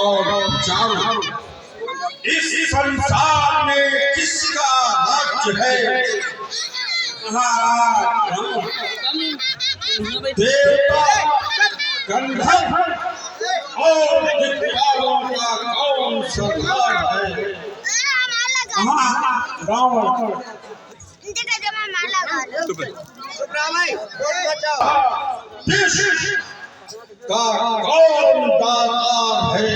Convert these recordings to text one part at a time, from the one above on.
और चारों इस संसार में किसका राज्य है? देवता, गंधर्व और दिक्पालों का कौन सरदार है? रावण देश का कौन दाता है?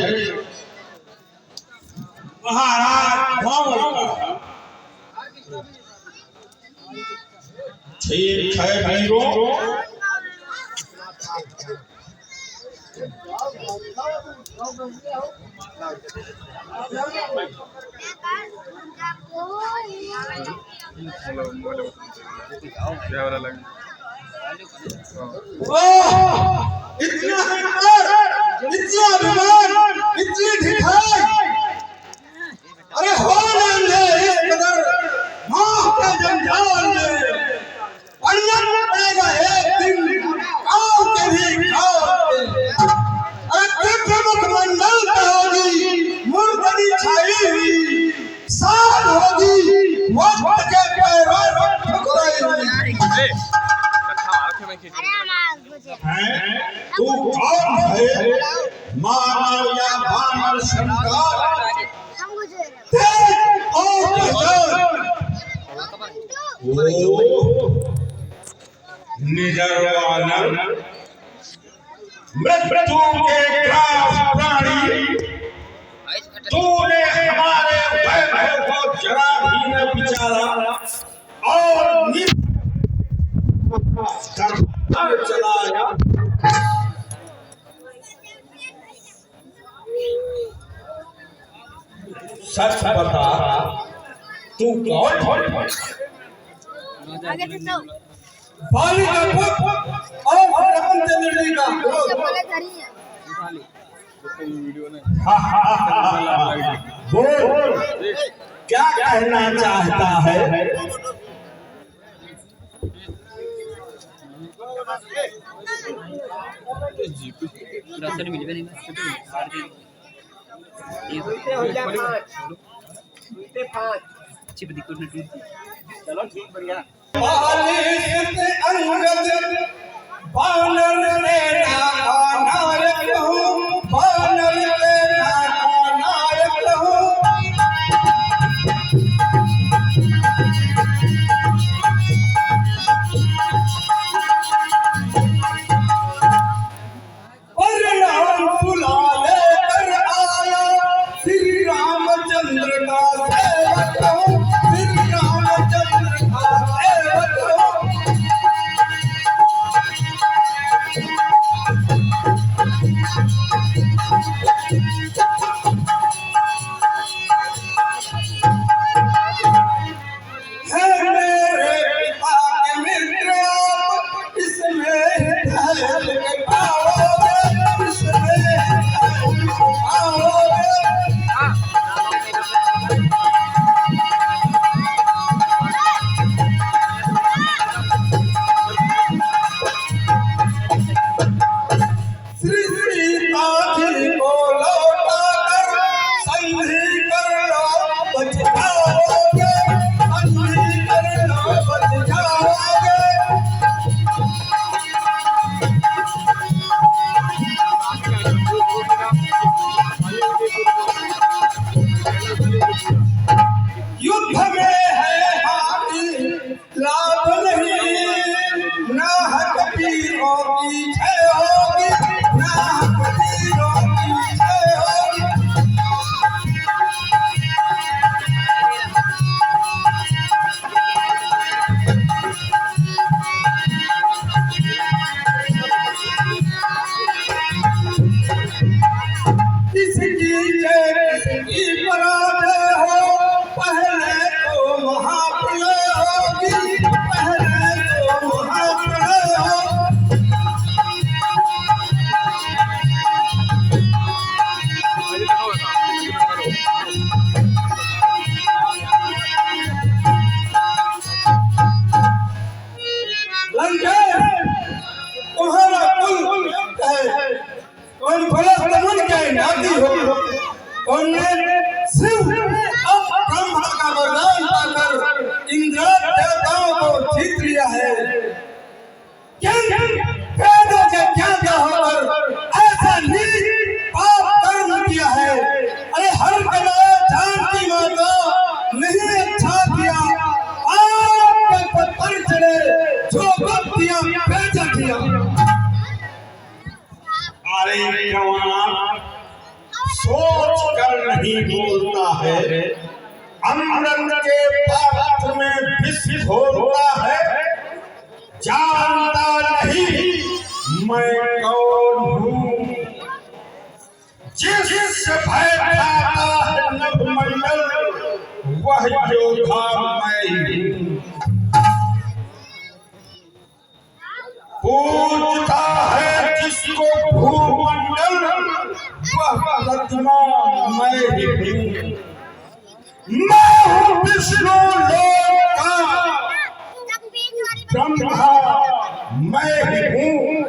महाराज रावण। ठीक है वीरों, इतना अभिमान, इतनी ढिठाई, अरे हो ना इस कदर माँ के जंजाल में पड़ना पड़ेगा एक दिन गाँव के भी गाँव के। अरे दिव्य मंडल पे होगी मुर्दनी छाई हुई, साल होगी वक्त के पैरों पर ठुकराई। तू कौन है? मानव या वानर शंकर? निजरवानर, मृत्यु के ग्रास प्राणी, तूने हमारे वैभव को जरा भी न विचारा और चलाया। सच बता, तू कौन है? बाली का पुत्र और रमन का बोल, क्या कहना चाहता है? चलो ठीक बढ़िया। अंगद बानर सेना का नायक हूँ, बानर सेना का नायक हूँ। परिणाम बुला लेकर आया श्री रामचंद्र का सेवक हूँ, श्री रामचंद्र का सेवक हूँ। सोच कर नहीं बोलता है, अमृत के पात्र में विष घोलता है, जानता नहीं मैं कौन हूँ, जिससे भय खाता है नभमंडल वह योद्धा मैं हूँ। पूजता है जिसको भूमंडल वह प्रतिमा मैं ही हूँ। मैं हूँ विष्णु लोक का ब्रह्मा मैं ही हूँ।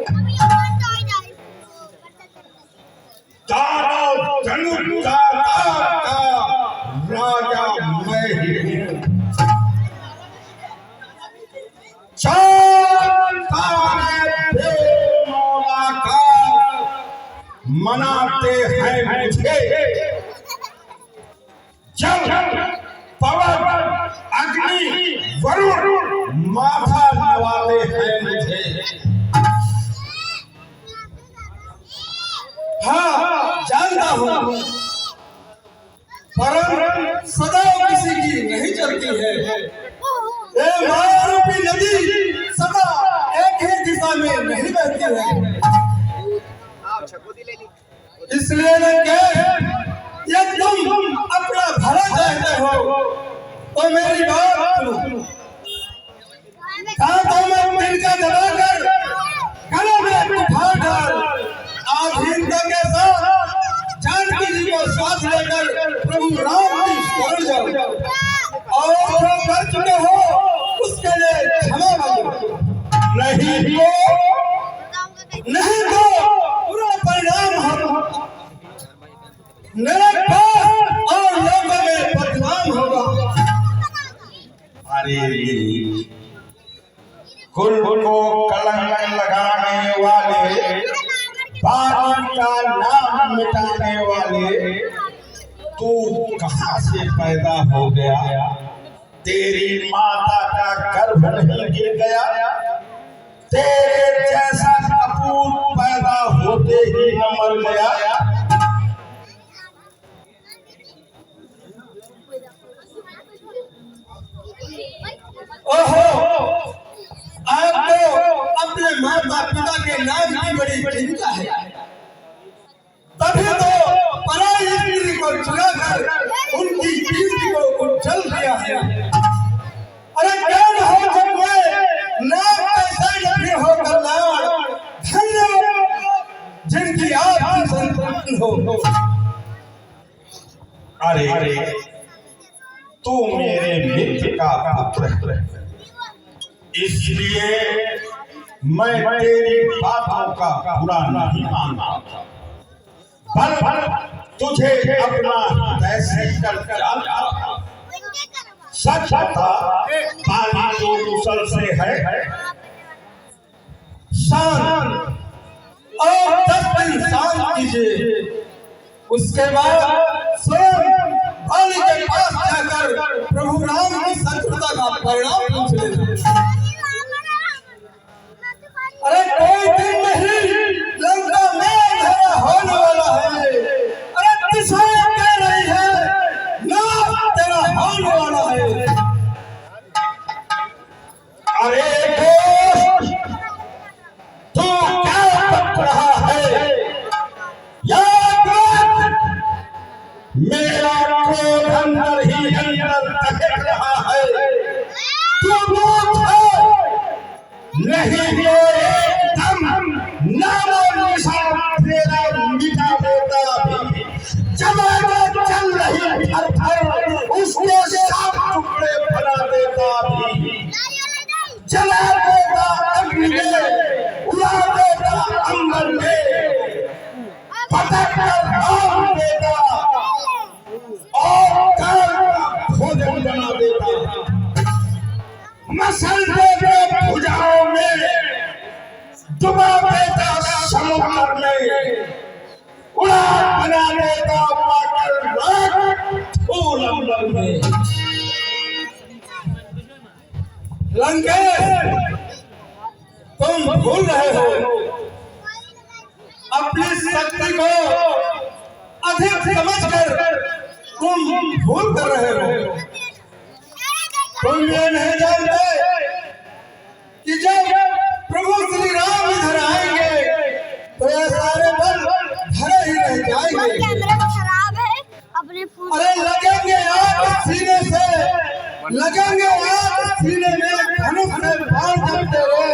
दानव धनुष का राजा मैं ही हूँ। मनाते हैं मुझे, जब पवन अग्नि वरुण माथा नवाते हैं मुझे। हाँ जानता हूँ परम सदा किसी की नहीं चलती है, ये मायारूपी नदी सदा एक ही दिशा में नहीं बहती है। इसलिए यदि तुम अपना भला चाहते हो तो मेरी बात सुनो। कांधों में तिनका दबाकर गले में उठाकर आधीनता के साथ जानकी जी को साथ लेकर प्रभु राम की शरण जाओ और जो कर चुके हो उसके लिए क्षमा मांगो। नहीं तो पूरा परिणाम हम नरक और लोगों में बदनाम होगा। अरे कुल को कलंक लगाने वाले, बात का नाम मिटाने वाले, तू कहां से पैदा हो गया? तेरी माता का गर्भ नहीं गिर गया? तेरे जैसा कपूर पैदा होते ही न मर गया? ओहो, आपको अपने माता पिता के नाम की बड़ी चिंता है, तभी तो पराई स्त्री को चुराकर उनकी कीर्ति को उज्जवल किया है। अरे ज्ञान हो जब नाम कैसा नहीं हो कल्याण, धन्य जिनकी आपकी संतान हो। अरे तू मेरे मित्र का पुत्र है, इसलिए मैं तेरी बातों का बुरा नहीं मानता, पर तुझे अपना कैसे कर डाला। सच था पानी तो मुसल से है, शान और 10 दिन शांत कीजिए, उसके बाद स्वयं बाली के पास जाकर प्रभु राम की सत्ता का परिणाम पूछ लेना। अरे कोई दिन नहीं लंका में अंधेरा होने वाला है। अरे दिशा कह रही है ना तेरा होने वाला है। अरे दोस्त तू क्या बक रहा है? याद रख मेरा क्रोध अंदर ही अंदर दहक रहा है। तू मूर्ख है, नहीं तो एकदम नामो निशान तेरा मिटा देता भी। जमाना चल रही थर उसको साफ टुकड़े बना देता भी। जला देता अग्नि में, उड़ा देता अंबर में, पटक कर आग देता और काल का भोजन बना देता। मसल देता भुजाओं में, डुबा देता समुद्र में, उड़ा बना देता पाकर राख फूल अंबर में। लंकेश तुम भूल रहे हो अपनी शक्ति को। अधिक समझकर तुम भूल कर रहे हो। तुम ये नहीं जानते कि जब प्रभु श्री राम इधर आएंगे तो ये सारे बल भरे ही रह जाएंगे। कैमरा खराब है अपने फोन। अरे लगेंगे आग सीने से, लगेंगे आग सीने में धनुष से बाण जमते रहे।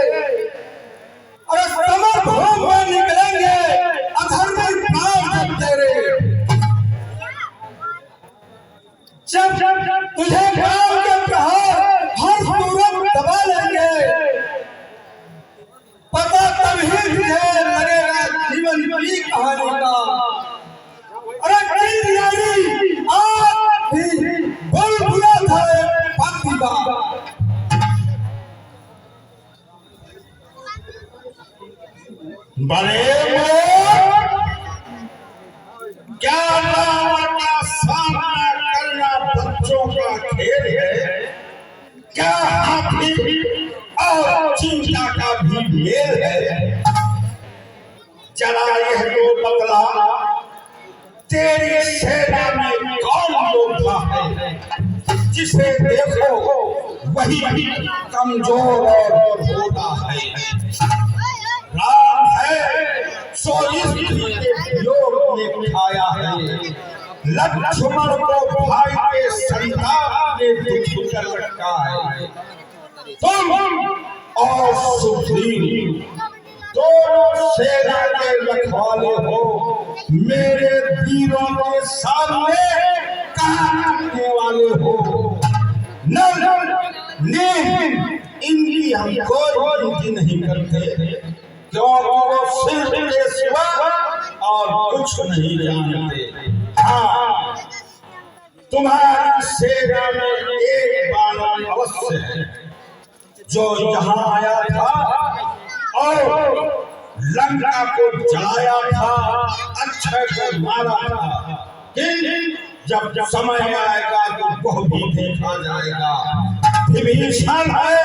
अरे समर भूमि में निकलेंगे अधर्मी प्राण जमते रहे। जब तुझे गांव के प्रहार हर सूरत दबा लेंगे, पता तभी तुझे लगेगा जीवन की कहानी का। अरे चिंगारी आज भी बुलबुला था एक पंछी का। बड़े मोर क्या रावण का सामना करना बच्चों का खेल है, क्या हाथी और चिंता का भी मेल है। चला यह जो बदला तेरी सेना में कौन योद्धा है, जिसे देखो वही कमजोर और होता है। राम है सो इस योग ने खाया है, लक्ष्मण को भाई के संताप ने दुख कर रखा है। तुम और सुग्रीव दोनों सेना के रखवाले हो, मेरे वीरों के सामने कहां टिकने वाले हो। इनकी हम कोई गिनती नहीं करते, क्योंकि वो सिर्फ के सिवा और कुछ नहीं जानते। हाँ, तुम्हारी सेना में एक बानर अवश्य है जो यहाँ आया था और लंका को जलाया था, अक्षय को मारा था। जब समय आएगा तो वह भी देखा जाएगा। विभीषण है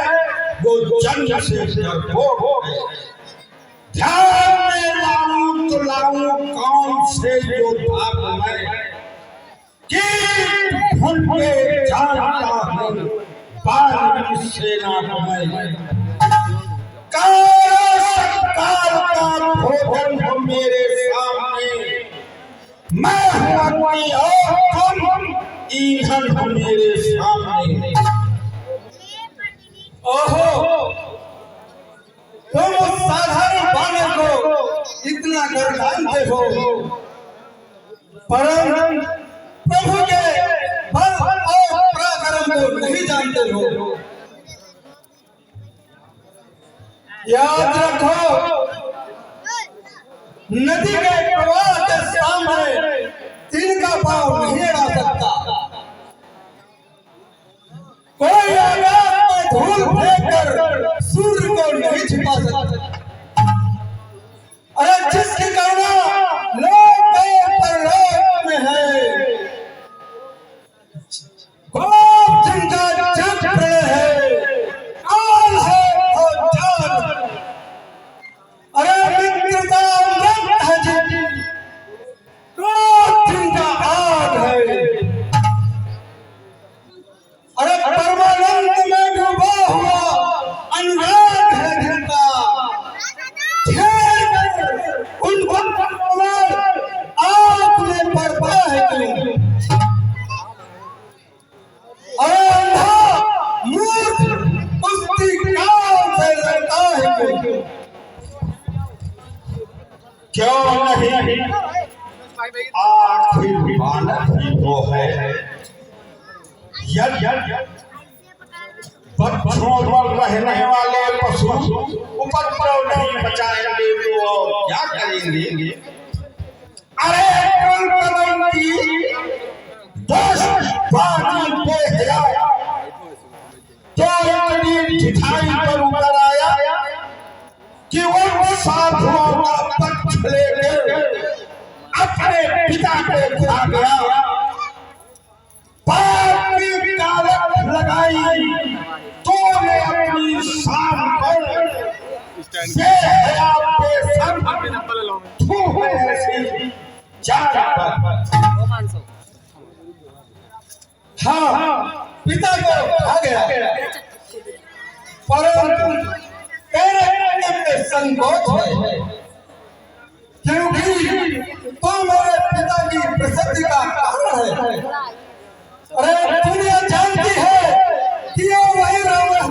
वो जन्म से डरपोक है। ध्यान में लाऊं तो लाऊं कौन से योद्धा को मैं, कि भूल के जानता हूं बाली सेना को मैं। काल का भोजन हो मेरे सामने, मैं हूं अग्नि और तुम ईंधन हो मेरे सामने। ओहो, तुम उस साधारण बानर को इतना गर्दानते हो, परंतु प्रभु के बल और पराक्रम को नहीं जानते हो। याद रखो, नदी के प्रवाह के सामने तिनका पांव नहीं अड़ा सकता। कोई आकाश में धूल फेंककर सूर्य को नहीं छिपा सकता। अरे जिसकी करुणा लोक में परलोक में है, कोप जिनका चक्र है, काल है और जान। अरे मित्रता अमृत है जिनकी, क्रोध जिनका आग है। अरे परमानंद में डूबा हुआ अनुराग है जिनका, उन आग में पड़ता है क्यों। अरे अंधा मूर्ख उसकी कान से लड़ता है क्यों। क्यों नहीं, आखिर बानर ही तो है। बच्चों पर रहने वाले पशु उपद्रव नहीं बचाएंगे तो और क्या करेंगे। अरे ठिठाई पर उतर आया कि वो साधुओं का पक्ष लेकर अपने पिता को खा गया। पाप की कालख लगाई तूने अपनी शान पर, से हया पे सर थू है ऐसी जान पर। हाँ, पिता को खा गया, परंतु तेरे में संकोच है, क्योंकि तू मेरे पिता की प्रसिद्धि का कारण है। अरे दुनिया जानती है कि ये वही रावण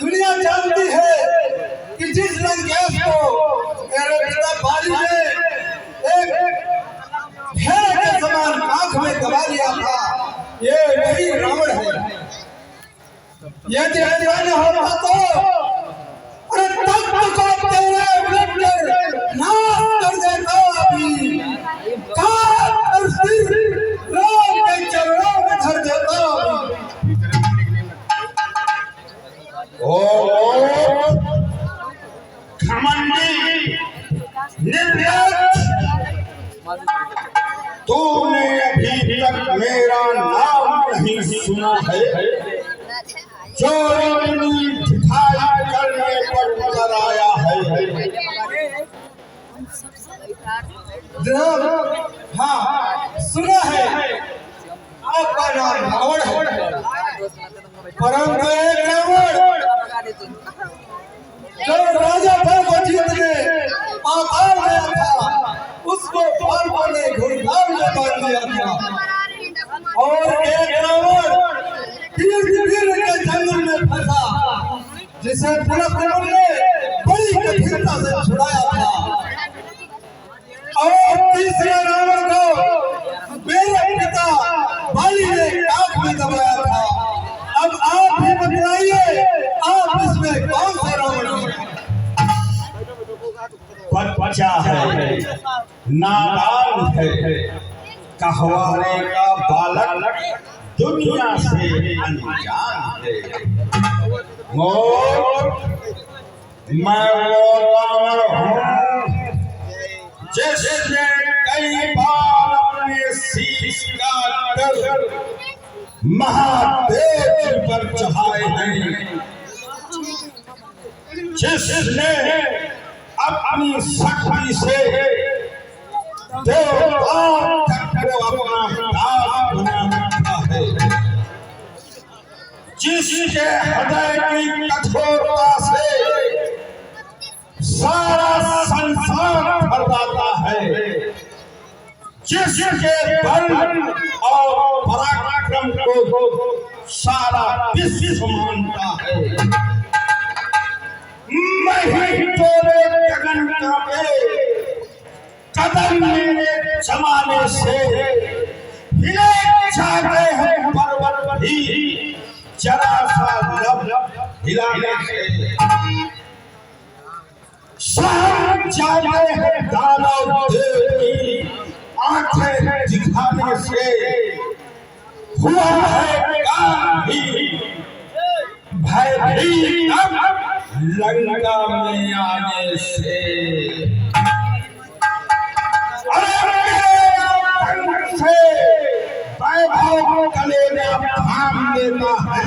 दुनिया जानती है कि जिस लंकेश को मेरे पिता बाली ने एक भेड़ के समान आंख में दबा लिया था, ये वही रावण है। यदि अनजान होता तो अरे तख्त को तेरे बिल्कुल नाश कर देता। अभी काट और सिर राम के चरणों में धर देता। ओ घमंडी निर्लज्ज, तूने अभी तक मेरा नाम नहीं सुना है, जो दिखाई करने पर उतर आया है। हाँ, सुना है आपका नाम रावण है, परंतु एक रावण जो राजा भर को जीतने पाताल गया था, उसको बालकों ने घुड़काल में बांध दिया था। और एक रावण वीर के जंगल में फंसा, जिसे पुरस्कार ने बड़ी कठिनता से छुड़ाया था। और तीसरे रावण को मेरे पिता बाली ने आंख में दबाया था। अब आप ही बतलाइए, आप इसमें कौन सा रावण है? बच्चा है, नादान है, कहवारे का बालक, दुनिया से अनजान है। मैं वो रावण हूँ जिसने कई बार अपने शीश का कर महादेव पर चढ़ाए हैं, जिसने अपनी शक्ति से देवताओं तक को अपना दास बना रखा है, जिसके हृदय की कठोरता से सारा संसार भरता है, जिसके बल और पराक्रम को सारा विश्व मानता है। मैं ही तोरे गगन कांपे, कदम मेरे जमाने से हिले जाते हैं पर्वत भी, जरा सा लब हिलाने से सब जाते हैं दानव देवी, आंखें दिखाने से हुआ है काम भी, भयभीत लंका में आने से। वैभव कलेजा थाम लेता है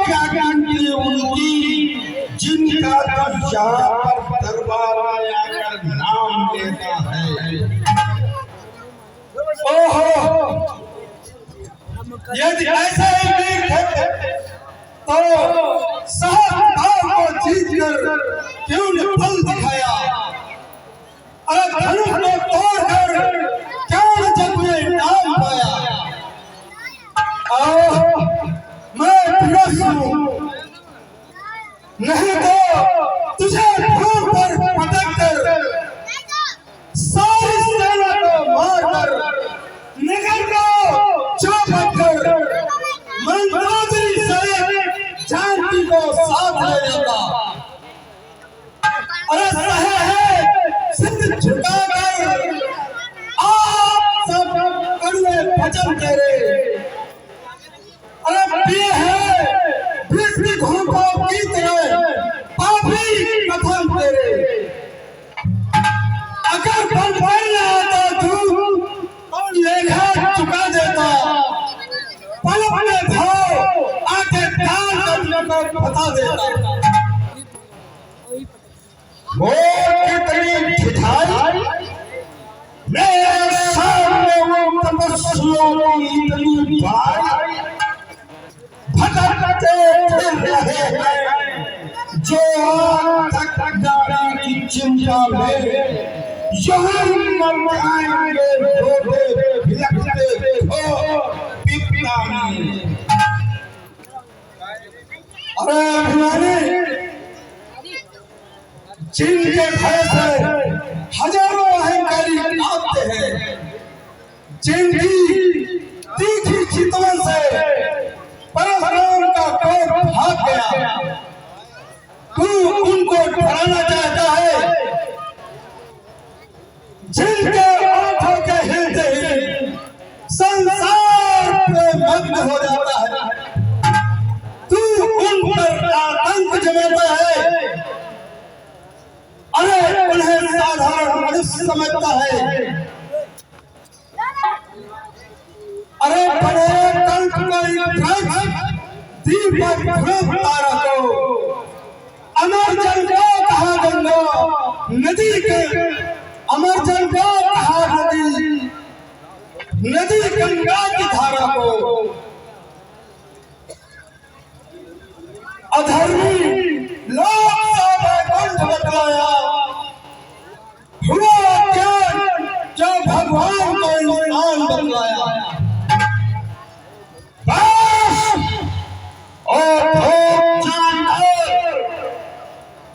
क्या गांधी उनकी, जिनका तो यहाँ पर दरबार आया कर नाम लेता है। ओहो, यदि ऐसा ही ठीक है तो सहस्त्रधाम को जीतकर क्यों ने बल दिखाया? अरे धनुष को तोड़कर क्यों न जग में नाम पाया? मैं विवश हूँ, नहीं तो तुझे भूमि पर पटक कर सारी सेना को मारकर नगर को चौपट कर मंदोदरी सहित जानकी को साथ ले जाता। अरे सहे है सिद्ध झुकाकर वचन तेरे। अरे प्रिय है विष्णु घूमो गीत रे पापी कथन तेरे। अगर बन न आता तू तो लेखा चुका देता। पलक में भाव आके दान करने को बता देता। मोर कितनी ठिठाई मेरे सामने वो तपस्वियों की इतनी भारी भटकते फिर रहे हैं जो तक गाड़ी की चिंता में यही मर आएंगे रोते भिलकते हो पिपलानी। अरे अभिमानी जिनके भय से हजारों अहंकारी कांपते हैं, जिनकी तीखी चितवन से परशुराम का पैर भाग गया, तू उनको डराना चाहता है। जिनके आंखों के हिलते ही संसार पे मग्न हो जाता है, तू उन पर आतंक जमाता है। अरे उन्हें साधारण मनुष्य समझता है। अरे बड़े कंठ का दीपक ध्रुव तारा को अमर जल को कहा गंगा नदी के। अमर जल को कहा नदी, नदी गंगा की धारा को। अधर्मी लोग वैकुंठ बतलाया, हुआ ज्ञान जो भगवान को इंसान बतलाया।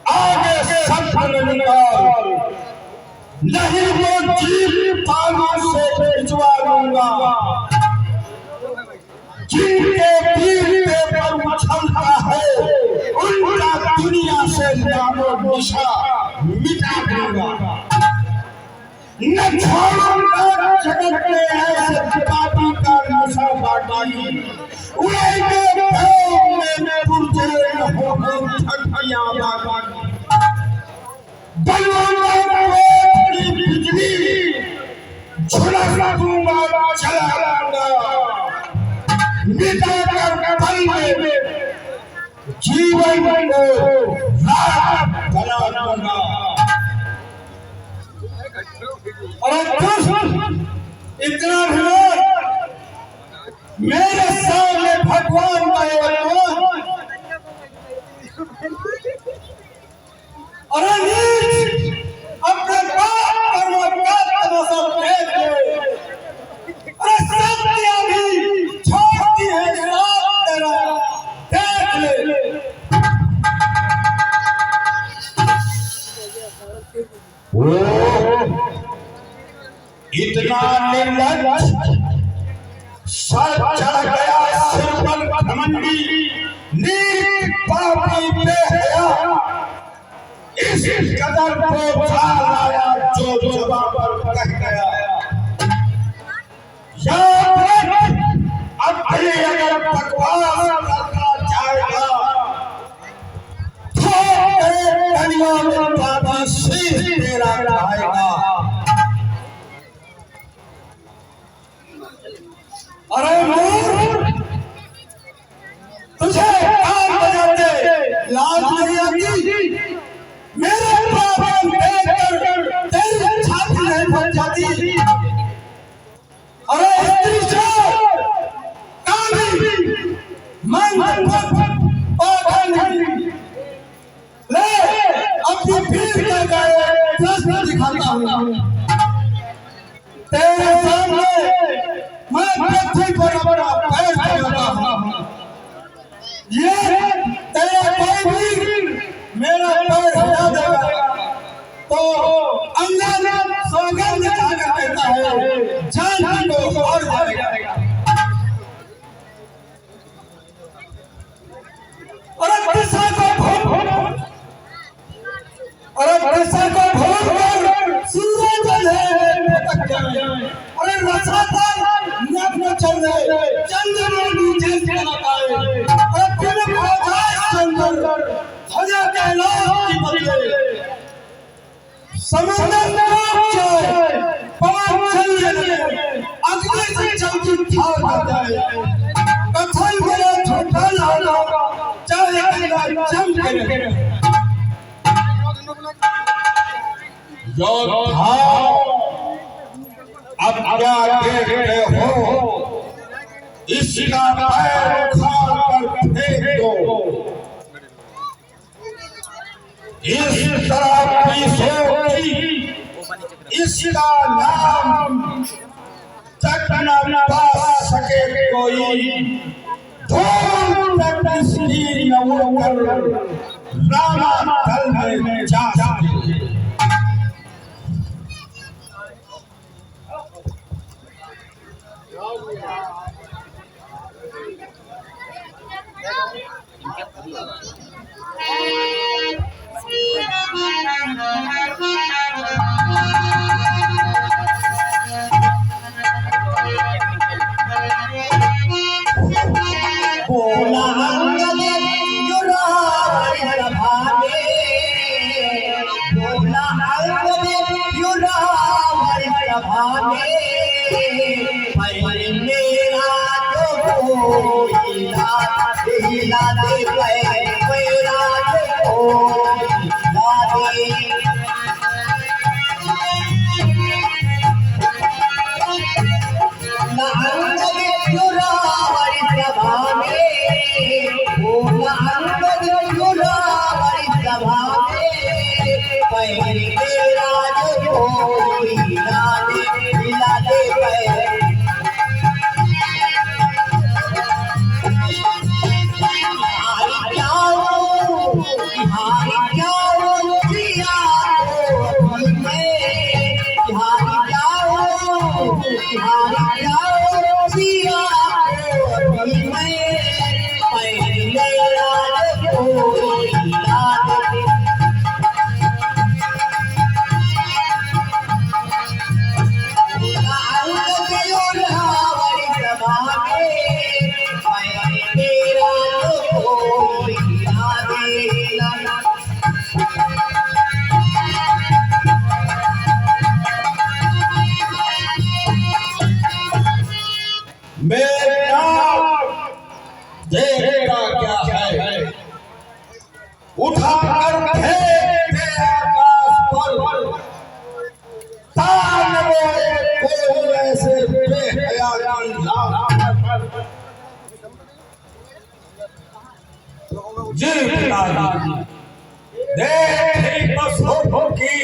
आगे सब निकाल, नहीं वो जीव तालू से भिजवा लूंगा। जिनके पीते पर उछलता है उनका दुनिया से नामो निशा मिटा दूंगा। न छोड़ूंगा जगत में ऐसे पापी का नशा बाटी। उड़ेंगे भोग में पुरजे होकर ठंडियां बाटी। बलवानों को बिजली झुलसा दूंगा चला दूंगा। मिटा कर पल में जीवन को रात बना दूंगा। और इतना भी मेरे सामने भगवान का अरे नीच अपने बाप पर वो तमाशा देख ले। अरे सत्या भी छोड़ती है साथ तेरा देख ले। इतना निर्लज्ज सर चढ़ गया सिर पर घमंडी नीच पापी बेहया। इस कदर को लाया जो जुबान पर कह गया। अब भी अगर बकवास करना चाहेगा तो दुनिया में बाबा सिर तेरा खाएगा। अरे मूर्ख, तुझे कान बजाते लाज नहीं आती? मेरे प्रॉब्लम देखकर तेरी छाती नहीं फट जाती? अरे स्त्री चोर, कामी, मन पागल, ले अपनी भीड़ का गाय प्रश्न दिखाता हूँ। तेरे सामने मैं पृथ्वी पर अपना पैर लगाता हूँ। ये तेरा कोई भी मेरा पैर हटा देगा तो अंजान सौगंध खाकर कहता है जान को और जाएगा। अरे पैसा को भूल, अरे पैसा को भूल कर सूरज है भटक जाए। अरे रसादार समंदर में जाए, पवन चल जाए, अगले से चलती थार जाए, कथन मेरा छोटा लाला, चाहे गंगा जम करे। योद्धा, अब क्या देखते हो? इसका पैर उखाड़ कर फेंक दो। इस तरह की सोची, इसका नाम तक न पा सके कोई, धूम तक इसकी न उड़कर रामा दल में जा सके। देखा क्या है? उठाकर फेंक दे आकाश पर, तान में कोई ऐसे बेहया जी पिताजी, देख बस होगी,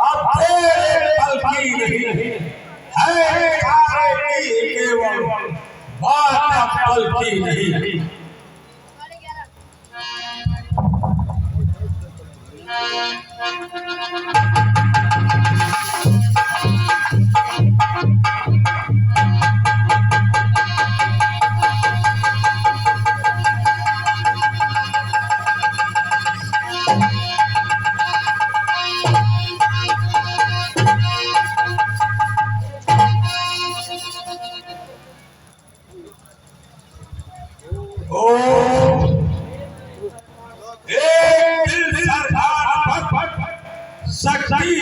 अब तेरे पल की नहीं है, कार्य की केवल बात पल की नहीं। शक्ति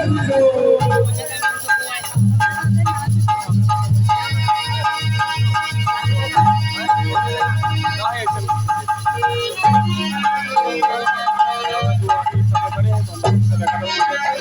समझो